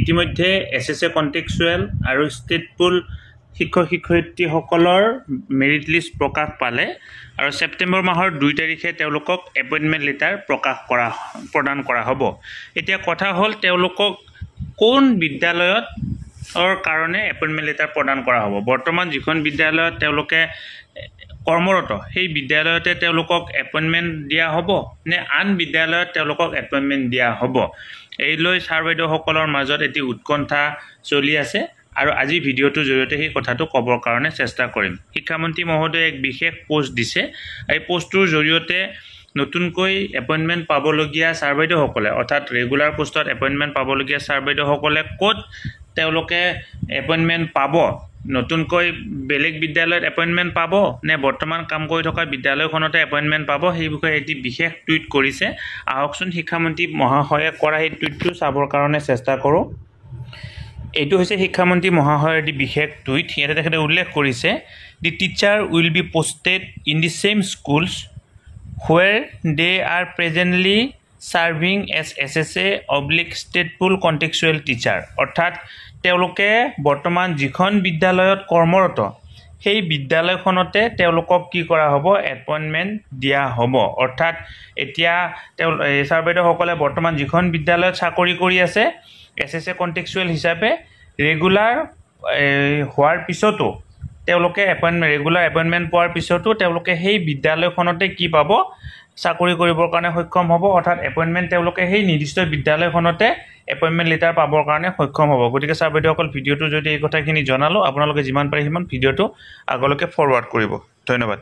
ইতিমধ্যে SSA contractual আৰু state পুল শিক্ষক শিক্ষয়িত্ৰীসকলৰ মেৰিট লিষ্ট প্ৰকাশ পালে আৰু ছেপ্টেম্বৰ মাহৰ 2 তাৰিখে তেওঁলোকক এপইণ্টমেণ্ট লেটাৰ প্ৰদান কৰা হ'ব। এতিয়া কথা হ'ল তেওঁলোকক কোন বিদ্যালয়ত কাৰণে এপইণ্টমেণ্ট লেটাৰ প্ৰদান কৰা হ'ব। বৰ্তমান যিখন বিদ্যালয়ত তেওঁলোকে কৰ্মৰত সেই বিদ্যালয়তে তেওঁলোকক এপইণ্টমেণ্ট দিয়া হ'ব নে আন বিদ্যালয়ত তেওঁলোকক এপইণ্টমেণ্ট দিয়া হ'ব, এই লৈ ছাৰ বাইদেউসকলৰ মাজত এটি উৎকণ্ঠা চলি আছে আৰু আজি ভিডিঅ'টোৰ জৰিয়তে সেই কথাটো ক'বৰ কাৰণে চেষ্টা কৰিম। শিক্ষামন্ত্ৰী মহোদয়ে এক বিশেষ পোষ্ট দিছে। এই পোষ্টটোৰ জৰিয়তে নতুনকৈ এপইণ্টমেণ্ট পাবলগীয়া ছাৰ বাইদেউসকলে অৰ্থাৎ ৰেগুলাৰ পোষ্টত এপইণ্টমেণ্ট পাবলগীয়া ছাৰ বাইদেউসকলে ক'ত তেওঁলোকে এপইণ্টমেণ্ট পাব, নতুনকৈ বেলেগ বিদ্যালয়ত এপইণ্টমেণ্ট পাব নে বৰ্তমান কাম কৰি থকা বিদ্যালয়খনতে এপইণ্টমেণ্ট পাব, সেই বিষয়ে এটি বিশেষ টুইট কৰিছে। আহকচোন শিক্ষামন্ত্ৰী মহাশয়ে কৰা সেই টুইটটো চাবৰ কাৰণে চেষ্টা কৰোঁ। এইটো হৈছে শিক্ষামন্ত্ৰী মহাশয়ৰ এটি বিশেষ টুইট। ইয়াতে তেখেতে উল্লেখ কৰিছে, the teacher will be posted in the same schools where they are presently serving as SSA/ state pool contextual teacher. অৰ্থাৎ তেওঁলোকে বৰ্তমান যিখন বিদ্যালয়ত কৰ্মৰত সেই বিদ্যালয়খনতে তেওঁলোকক কি কৰা হ'ব, এপইণ্টমেণ্ট দিয়া হ'ব। অৰ্থাৎ এতিয়া ছাৰ বাইদেউসকলে বৰ্তমান যিখন বিদ্যালয়ত চাকৰি কৰি আছে এছএছএ কণ্টেক্সুৱেল হিচাপে ৰেগুলাৰ হোৱাৰ পিছতো তেওঁলোকে ৰেগুলাৰ এপইণ্টমেণ্ট পোৱাৰ পিছতো তেওঁলোকে সেই বিদ্যালয়খনতে কি পাব, চাকৰি কৰিবৰ কাৰণে সক্ষম হ'ব। অৰ্থাৎ এপইণ্টমেণ্ট তেওঁলোকে সেই নিৰ্দিষ্ট বিদ্যালয়খনতে এপইণ্টমেণ্ট লেটাৰ পাবৰ কাৰণে সক্ষম হ'ব। গতিকে ছাৰ বাইদেউসকল ভিডিঅ'টোৰ যদি এই কথাখিনি জনালোঁ, আপোনালোকে যিমান পাৰে সিমান ভিডিঅ'টো আগলৈকে ফৰৱাৰ্ড কৰিব। ধন্যবাদ।